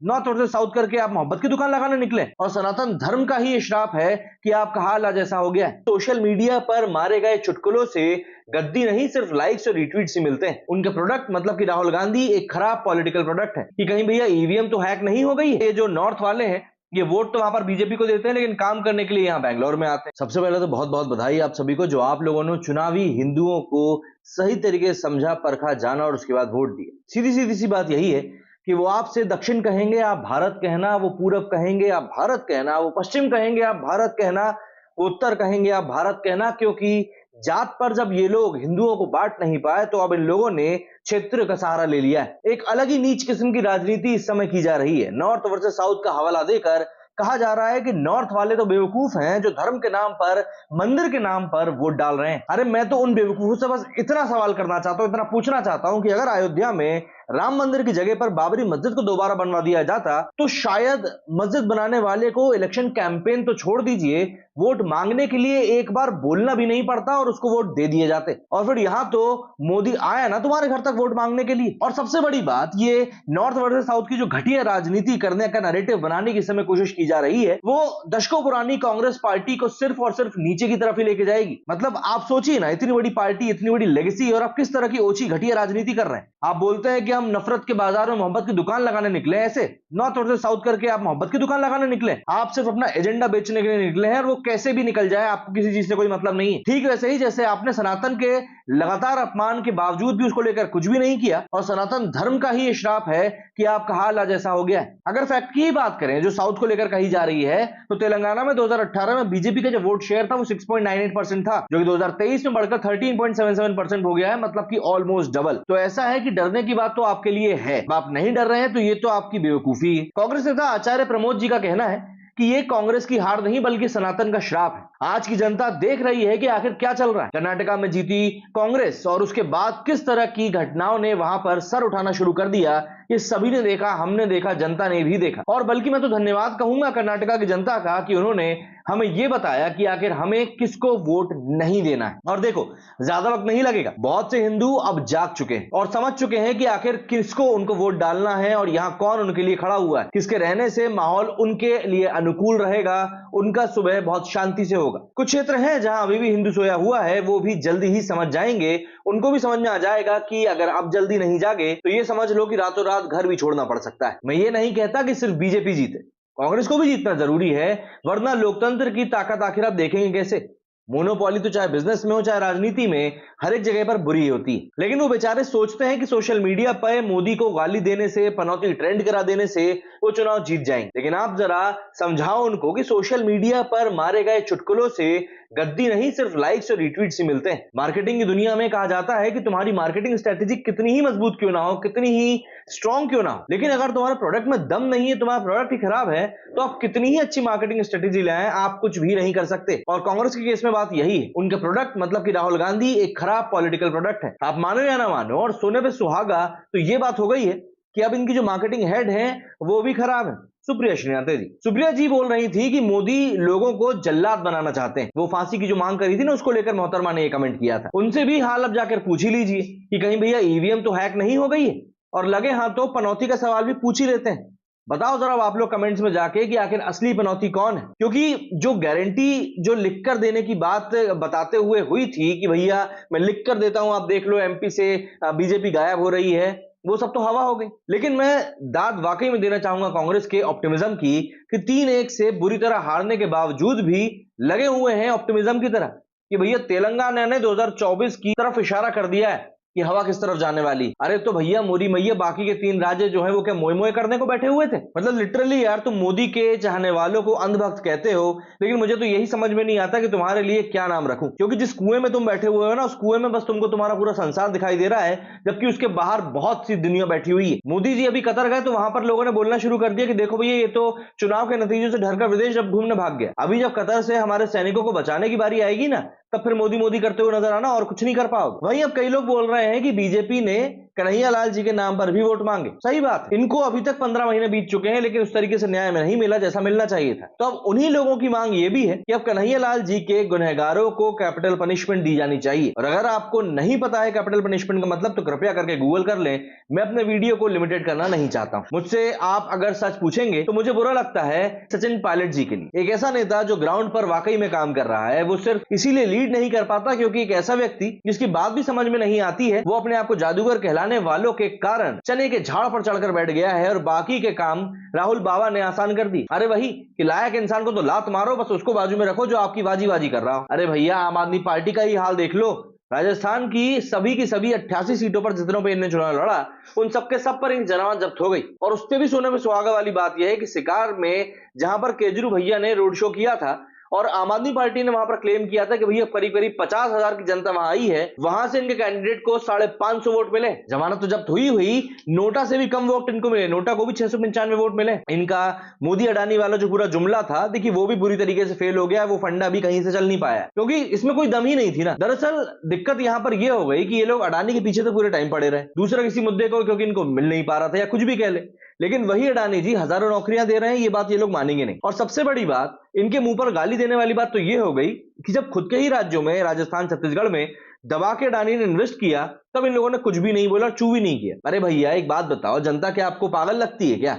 North versus south करके आप मोहब्बत की दुकान लगाने निकले। और सनातन धर्म का ही ये श्राप है कि आपका हाल आज ऐसा हो गया है। सोशल मीडिया पर मारे गए चुटकुलों से गद्दी नहीं सिर्फ लाइक्स और रिट्वीट से मिलते हैं। उनके प्रोडक्ट मतलब कि राहुल गांधी एक खराब पॉलिटिकल प्रोडक्ट है कि कहीं भैया ईवीएम तो हैक नहीं हो गई है। ये जो नॉर्थ वाले हैं ये वोट तो वहां पर बीजेपी को देते हैं लेकिन काम करने के लिए यहाँ बैंगलोर में आते हैं। सबसे पहले तो बहुत बहुत बधाई आप सभी को जो आप लोगों ने चुनावी हिंदुओं को सही तरीके से समझा परखा जाना और उसके बाद वोट दिया। सीधी सीधी सी बात यही है कि वो आपसे दक्षिण कहेंगे आप भारत कहना, वो पूरब कहेंगे आप भारत कहना, वो पश्चिम कहेंगे आप भारत कहना, वो उत्तर कहेंगे आप भारत कहना। क्योंकि जात पर जब ये लोग हिंदुओं को बांट नहीं पाए तो अब इन लोगों ने क्षेत्र का सहारा ले लिया है। एक अलग ही नीच किस्म की राजनीति इस समय की जा रही है। नॉर्थ वर्सेस साउथ का हवाला देकर कहा जा रहा है कि नॉर्थ वाले तो बेवकूफ हैं जो धर्म के नाम पर, मंदिर के नाम पर वोट डाल रहे हैं। अरे मैं तो उन बेवकूफों से बस इतना सवाल करना चाहता हूं, इतना पूछना चाहता हूं कि अगर अयोध्या में राम मंदिर की जगह पर बाबरी मस्जिद को दोबारा बनवा दिया जाता तो शायद मस्जिद बनाने वाले को इलेक्शन कैंपेन तो छोड़ दीजिए, वोट मांगने के लिए एक बार बोलना भी नहीं पड़ता और उसको वोट दे दिए जाते। और फिर यहां तो मोदी आया ना तुम्हारे घर तक वोट मांगने के लिए। और सबसे बड़ी बात, ये नॉर्थ वर्सेस साउथ की जो घटिया राजनीति करने का नैरेटिव बनाने की समय कोशिश की जा रही है वो दशकों पुरानी कांग्रेस पार्टी को सिर्फ और सिर्फ नीचे की तरफ ही लेके जाएगी। मतलब आप सोचिए ना, इतनी बड़ी पार्टी, इतनी बड़ी लेगेसी, और आप किस तरह की ओछी घटिया राजनीति कर रहे हैं। आप बोलते हैं कि हम नफरत के बाजार में मोहब्बत की दुकान लगाने निकले। ऐसे नॉर्थ वर्सेस साउथ करके आप मोहब्बत की दुकान लगाने निकले। आप सिर्फ अपना एजेंडा बेचने के लिए निकले हैं और वो कैसे भी निकल जाए आपको किसी चीज से कोई मतलब नहीं है। ठीक वैसे ही जैसे आपने सनातन के लगातार अपमान के बावजूद भी उसको लेकर कुछ भी नहीं किया और सनातन धर्म का ही ये श्राप है कि आपका हाल आज ऐसा हो गया है। अगर फैक्ट की ही बात करें जो साउथ को लेकर कही जा रही है तो तेलंगाना में 2018 में बीजेपी का जो वोट शेयर था वो 6.98% था, जो कि 2023 में बढ़कर 13.77% हो गया है, मतलब कि ऑलमोस्ट डबल। तो ऐसा है कि डरने की बात तो आपके लिए है, आप नहीं डर रहे हैं तो ये तो आपकी बेवकूफी है। कांग्रेस नेता आचार्य प्रमोद जी का कहना है कि ये कांग्रेस की हार नहीं बल्कि सनातन का श्राप है। आज की जनता देख रही है कि आखिर क्या चल रहा है। कर्नाटका में जीती कांग्रेस और उसके बाद किस तरह की घटनाओं ने वहां पर सर उठाना शुरू कर दिया, ये सभी ने देखा, हमने देखा, जनता ने भी देखा। और बल्कि मैं तो धन्यवाद कहूंगा कर्नाटका की जनता का कि उन्होंने हमें यह बताया कि आखिर हमें किसको वोट नहीं देना है। और देखो ज्यादा वक्त नहीं लगेगा, बहुत से हिंदू अब जाग चुके हैं और समझ चुके हैं कि आखिर किसको उनको वोट डालना है और यहां कौन उनके लिए खड़ा हुआ है, किसके रहने से माहौल उनके लिए अनुकूल रहेगा, उनका सुबह बहुत शांति से होगा। कुछ क्षेत्र हैं जहां अभी भी हिंदू सोया हुआ है, वो भी जल्दी ही समझ जाएंगे। उनको भी समझ में आ जाएगा कि अगर अब जल्दी नहीं जागे तो ये समझ लो कि रातों रात घर भी छोड़ना पड़ सकता है। मैं ये नहीं कहता कि सिर्फ बीजेपी जीते, कांग्रेस को भी जीतना जरूरी है, वरना लोकतंत्र की ताकत आखिर आप देखेंगे कैसे। मोनोपॉली तो चाहे बिजनेस में हो चाहे राजनीति में हर एक जगह पर बुरी होती है। लेकिन वो बेचारे सोचते हैं कि सोशल मीडिया पर मोदी को गाली देने से, पनौती ट्रेंड करा देने से वो चुनाव जीत जाएंगे। लेकिन आप जरा समझाओ उनको कि सोशल मीडिया पर मारे गए चुटकुलों से गद्दी नहीं सिर्फ लाइक्स और रिट्वीट से मिलते हैं। मार्केटिंग की दुनिया में कहा जाता है कि तुम्हारी मार्केटिंग स्ट्रेटेजी कितनी ही मजबूत क्यों ना हो, कितनी ही स्ट्रॉन्ग क्यों ना हो, लेकिन अगर तुम्हारे प्रोडक्ट में दम नहीं है, तुम्हारा प्रोडक्ट ही खराब है, तो आप कितनी ही अच्छी मार्केटिंग स्ट्रेटेजी लाएं, आप कुछ भी नहीं कर सकते। और कांग्रेस के केस में बात यही है। उनके प्रोडक्ट मतलब कि राहुल गांधी एक खराब पॉलिटिकल प्रोडक्ट है। आप मानो या ना मानो, और सोने पे सुहागा तो ये बात हो गई है कि अब इनकी जो मार्केटिंग हेड है वो भी खराब है, सुप्रिया श्रीनाथ जी। सुप्रिया जी बोल रही थी कि मोदी लोगों को जल्लाद बनाना चाहते हैं। वो फांसी की जो मांग करी थी ना, उसको लेकर मोहतरमा ने ये कमेंट किया था। उनसे भी हाल अब जाकर पूछ ही लीजिए कि कहीं भैया ईवीएम तो हैक नहीं हो गई है, और लगे हाथ तो पनौती का सवाल भी पूछ ही लेते हैं। बताओ जरा आप लोग कमेंट्स में जाके कि आखिर असली पनौती कौन है। क्योंकि जो गारंटी जो लिखकर देने की बात बताते हुए हुई थी कि भैया मैं लिख कर देता हूं, आप देख लो एमपी से बीजेपी गायब हो रही है, वो सब तो हवा हो गई। लेकिन मैं दाद वाकई में देना चाहूंगा कांग्रेस के ऑप्टिमिज्म की कि 3-1 से बुरी तरह हारने के बावजूद भी लगे हुए हैं ऑप्टिमिज्म की तरह कि भैया तेलंगाना ने 2024 की तरफ इशारा कर दिया है कि हवा किस तरफ जाने वाली। अरे तो भैया मोरी मैया बाकी के 3 राज्य जो है वो क्या मोए मोए करने को बैठे हुए थे? मतलब लिटरली यार, तुम मोदी के चाहने वालों को अंधभक्त कहते हो, लेकिन मुझे तो यही समझ में नहीं आता कि तुम्हारे लिए क्या नाम रखूं। क्योंकि जिस कुएं में तुम बैठे हुए हो ना, उस कुएं में बस तुमको तुम्हारा पूरा संसार दिखाई दे रहा है, जबकि उसके बाहर बहुत सी दुनिया बैठी हुई है। मोदी जी अभी कतर गए तो वहां पर लोगों ने बोलना शुरू कर दिया कि देखो भैया ये तो चुनाव के नतीजों से डरकर विदेश जब घूमने भाग गया। अभी जब कतर से हमारे सैनिकों को बचाने की बारी आएगी ना, तब फिर मोदी मोदी करते हुए नजर आना, और कुछ नहीं कर पाओगे। वहीं अब कई लोग बोल रहे हैं कि बीजेपी ने कन्हैया लाल जी के नाम पर भी वोट मांगे। सही बात है, इनको अभी तक 15 महीने बीत चुके हैं लेकिन उस तरीके से न्याय में नहीं मिला जैसा मिलना चाहिए था। तो अब उन्हीं लोगों की मांग ये भी है कि अब कन्हैया लाल जी के गुनहगारों को कैपिटल पनिशमेंट दी जानी चाहिए। और अगर आपको नहीं पता है कैपिटल पनिशमेंट का मतलब तो कृपया करके गूगल कर लें। मैं अपने वीडियो को लिमिटेड करना नहीं चाहता हूं। मुझसे आप अगर सच पूछेंगे तो मुझे बुरा लगता है सचिन पायलट जी के लिए। एक ऐसा नेता जो ग्राउंड पर वाकई में काम कर रहा है, वो सिर्फ इसीलिए लीड नहीं कर पाता क्योंकि एक ऐसा व्यक्ति जिसकी बात भी समझ में नहीं आती है, वो अपने आप को जादूगर कहलाने वालों के कारण चने के झाड़ पर चढ़कर बैठ गया है और बाकी के काम राहुल बाबा ने आसान कर दी। अरे वही कि लायक इंसान को तो लात मारो, बस उसको बाजू में रखो जो आपकी बाजी कर रहा हो। अरे भैया, आम आदमी पार्टी का ही हाल देख लो। राजस्थान की सभी 88 सीटों पर जितनों पे इन्हें चुनाव लड़ा, उन सबके सब पर इन जमानत जब्त हो गई। और उसपे भी सोने में सुहागा वाली बात यह है कि सिकार में जहां पर केजरीवाल भैया ने रोड शो किया था और आम आदमी पार्टी ने वहां पर क्लेम किया था कि भैया करीब 50,000 की जनता वहां आई है, वहां से इनके कैंडिडेट को 550 वोट मिले। जमानत तो जब्त हुई नोटा से भी कम वोट इनको मिले, नोटा को भी 695 वोट मिले। इनका मोदी अडानी वाला जो पूरा जुमला था, देखिए वो भी बुरी तरीके से फेल हो गया। वो फंडा भी कहीं से चल नहीं पाया क्योंकि इसमें कोई दम ही नहीं थी ना। दरअसल दिक्कत यहां पर यह हो गई कि ये लोग अडानी के पीछे तो पूरे टाइम पड़े रहे, दूसरा किसी मुद्दे को क्योंकि इनको मिल नहीं पा रहा था या कुछ भी कह ले। लेकिन वही अडानी जी हजारों नौकरियां दे रहे हैं, ये बात ये लोग मानेंगे नहीं। और सबसे बड़ी बात, इनके मुंह पर गाली देने वाली बात तो ये हो गई कि जब खुद के ही राज्यों में, राजस्थान छत्तीसगढ़ में दबा के अडानी ने इन्वेस्ट किया, तब इन लोगों ने कुछ भी नहीं बोला, चू भी नहीं किया। अरे भैया एक बात बताओ, जनता क्या आपको पागल लगती है क्या,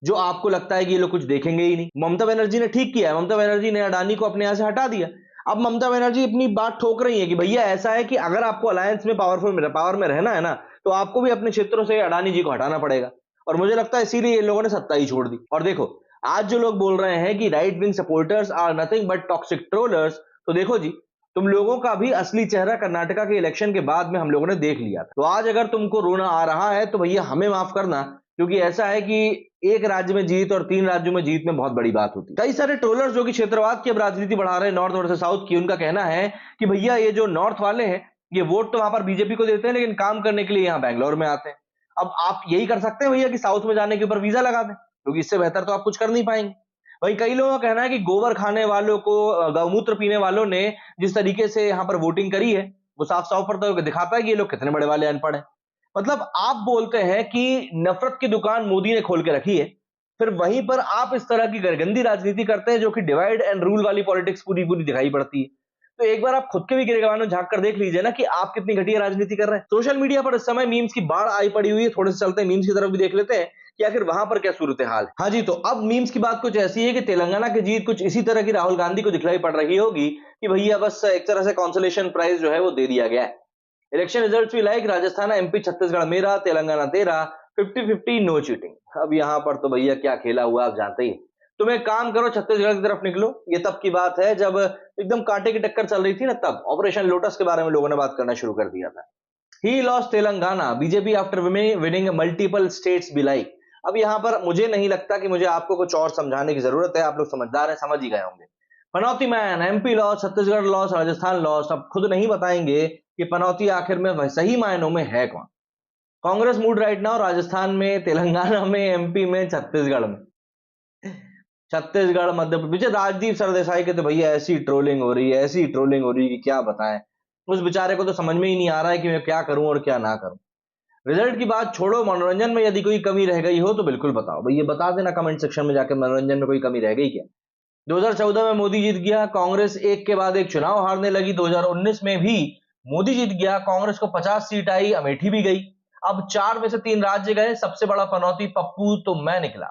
जो आपको लगता है कि ये लोग कुछ देखेंगे ही नहीं? ममता बनर्जी ने ठीक किया है, ममता बनर्जी ने अडानी को अपने यहां से हटा दिया। अब ममता बनर्जी अपनी बात ठोक रही है कि भैया ऐसा है कि अगर आपको अलायंस में पावर में रहना है ना, तो आपको भी अपने क्षेत्रों से अडानी जी को हटाना पड़ेगा। और मुझे लगता है इसीलिए इन लोगों ने सत्ता ही छोड़ दी। और देखो आज जो लोग बोल रहे हैं कि right wing supporters are nothing but toxic trollers, तो देखो जी, तुम लोगों का भी असली चेहरा कर्नाटका के इलेक्शन के बाद में हम लोगों ने देख लिया था। तो आज अगर तुमको रोना आ रहा है तो भैया हमें माफ करना, क्योंकि ऐसा है कि एक राज्य में जीत और 3 राज्यों में जीत में बहुत बड़ी बात होती है। कई सारे ट्रोलर्स जो कि क्षेत्रवाद की अब राजनीति बढ़ा रहे हैं नॉर्थ वर्सेस साउथ की, उनका कहना है कि भैया ये जो नॉर्थ वाले हैं, ये वोट तो वहां पर बीजेपी को देते हैं लेकिन काम करने के लिए यहाँ बैंगलोर में आते हैं। अब आप यही कर सकते हैं भैया कि साउथ में जाने के ऊपर वीजा लगा दें, क्योंकि इससे बेहतर तो आप कुछ कर नहीं पाएंगे। वहीं कई लोगों का कहना है कि गोबर खाने वालों को, गौमूत्र पीने वालों ने जिस तरीके से यहाँ पर वोटिंग करी है, वो साफ साफ पर तो दिखाता है कि ये लोग कितने बड़े वाले अनपढ़ हैं। मतलब आप बोलते हैं कि नफरत की दुकान मोदी ने खोल के रखी है, फिर वहीं पर आप इस तरह की गंदी राजनीति करते हैं जो कि डिवाइड एंड रूल वाली पॉलिटिक्स पूरी पूरी दिखाई पड़ती है। तो एक बार आप खुद के भी गिरेबान में झांक कर देख लीजिए ना कि आप कितनी घटिया राजनीति कर रहे हैं। सोशल मीडिया पर इस समय मीम्स की बाढ़ आई पड़ी हुई है, थोड़े से चलते हैं मीम्स की तरफ भी देख लेते हैं कि आखिर वहां पर क्या सूरत हाल है। हाँ जी, तो अब मीम्स की बात कुछ ऐसी है कि तेलंगाना की जीत कुछ इसी तरह की राहुल गांधी को दिखलाई पड़ रही होगी कि भैया बस एक तरह से कॉन्सोलेशन प्राइज जो है वो दे दिया गया है। इलेक्शन रिजल्ट्स भी लाइक राजस्थान एमपी छत्तीसगढ़ मेरा, तेलंगाना तेरा, 50-50 नो चीटिंग। अब यहां पर तो भैया क्या खेला हुआ आप जानते ही। तुम एक काम करो, छत्तीसगढ़ की तरफ निकलो। ये तब की बात है जब एकदम कांटे की टक्कर चल रही थी ना, तब ऑपरेशन लोटस के बारे में लोगों ने बात करना शुरू कर दिया था। He lost Telangana BJP after winning multiple states be like. अब यहां पर मुझे नहीं लगता कि मुझे आपको कुछ और समझाने की जरूरत है, आप लोग समझदार हैं, समझ ही गए होंगे। पनौती man, MP loss, Chhattisgarh loss, Rajasthan loss. अब खुद नहीं बताएंगे कि पनौती आखिर में सही मायनों में है कौन। Congress mood right now Rajasthan में, तेलंगाना में, एमपी में, छत्तीसगढ़ में। छत्तीसगढ़, मध्य प्रदेश, राजदीप सरदेसाई के तो भैया ऐसी ट्रोलिंग हो रही है, ऐसी ट्रोलिंग हो रही है कि क्या बताएं। उस बेचारे को तो समझ में ही नहीं आ रहा है कि मैं क्या करूं और क्या ना करूं। रिजल्ट की बात छोड़ो, मनोरंजन में यदि कोई कमी रह गई हो तो बिल्कुल बताओ भैया, बता देना कमेंट सेक्शन में जाकर, मनोरंजन में कोई कमी रह गई क्या? 2014 में मोदी जीत गया, कांग्रेस एक के बाद एक चुनाव हारने लगी। 2019 में भी मोदी जीत गया, कांग्रेस को 50 सीट आई, अमेठी भी गई। अब 4 में से 3 राज्य गए, सबसे बड़ा पनौती पप्पू तो मैं निकला।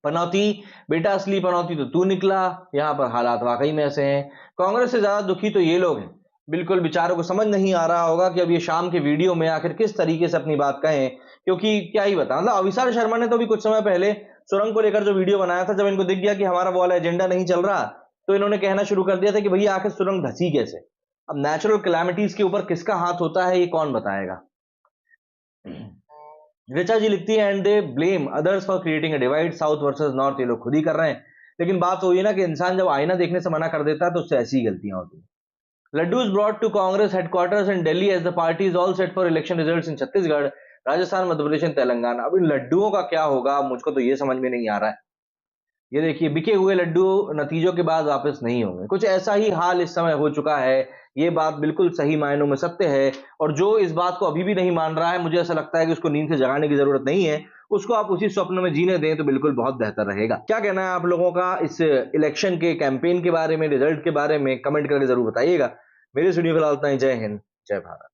पनौती बेटा, असली पनौती तो तू निकला। यहां पर हालात वाकई में ऐसे हैं। कांग्रेस से ज्यादा दुखी तो ये लोग हैं। बिल्कुल बेचारों को समझ नहीं आ रहा होगा कि अब ये शाम के वीडियो में आखिर किस तरीके से अपनी बात कहें, क्योंकि क्या ही बता, मतलब अविशाल शर्मा ने तो भी कुछ समय पहले सुरंग को लेकर जो वीडियो बनाया था, जब इनको दिख गया कि हमारा वो वाला एजेंडा नहीं चल रहा, तो इन्होंने कहना शुरू कर दिया था कि भैया आखिर सुरंग धसी कैसे। अब नेचुरल कैलामिटीज के ऊपर किसका हाथ होता है ये कौन बताएगा। ऋचा जी लिखती है, and they blame others for creating a divide, south versus north ये लोग खुद ही कर रहे हैं। लेकिन बात वही है ना कि इंसान जब आईना देखने से मना कर देता है तो उससे ऐसी ही गलतियां होती हैं। Laddoo is brought to Congress headquarters in Delhi as the party is all set for election results in Chhattisgarh, Rajasthan, Madhya Pradesh and Telangana. अब इन लड्डुओं का क्या होगा मुझको तो ये समझ में नहीं आ रहा है। ये देखिए, बिके हुए लड्डू नतीजों के बाद वापस नहीं होंगे। कुछ ऐसा ही हाल इस समय हो चुका है। ये बात बिल्कुल सही मायनों में सत्य है, और जो इस बात को अभी भी नहीं मान रहा है, मुझे ऐसा लगता है कि उसको नींद से जगाने की ज़रूरत नहीं है। उसको आप उसी स्वप्न में जीने दें तो बिल्कुल बहुत बेहतर रहेगा। क्या कहना है आप लोगों का इस इलेक्शन के कैंपेन के बारे में, रिजल्ट के बारे में? कमेंट करके ज़रूर बताइएगा। मेरे स्टूडियो फिलहाल इतना ही। जय हिंद, जय भारत।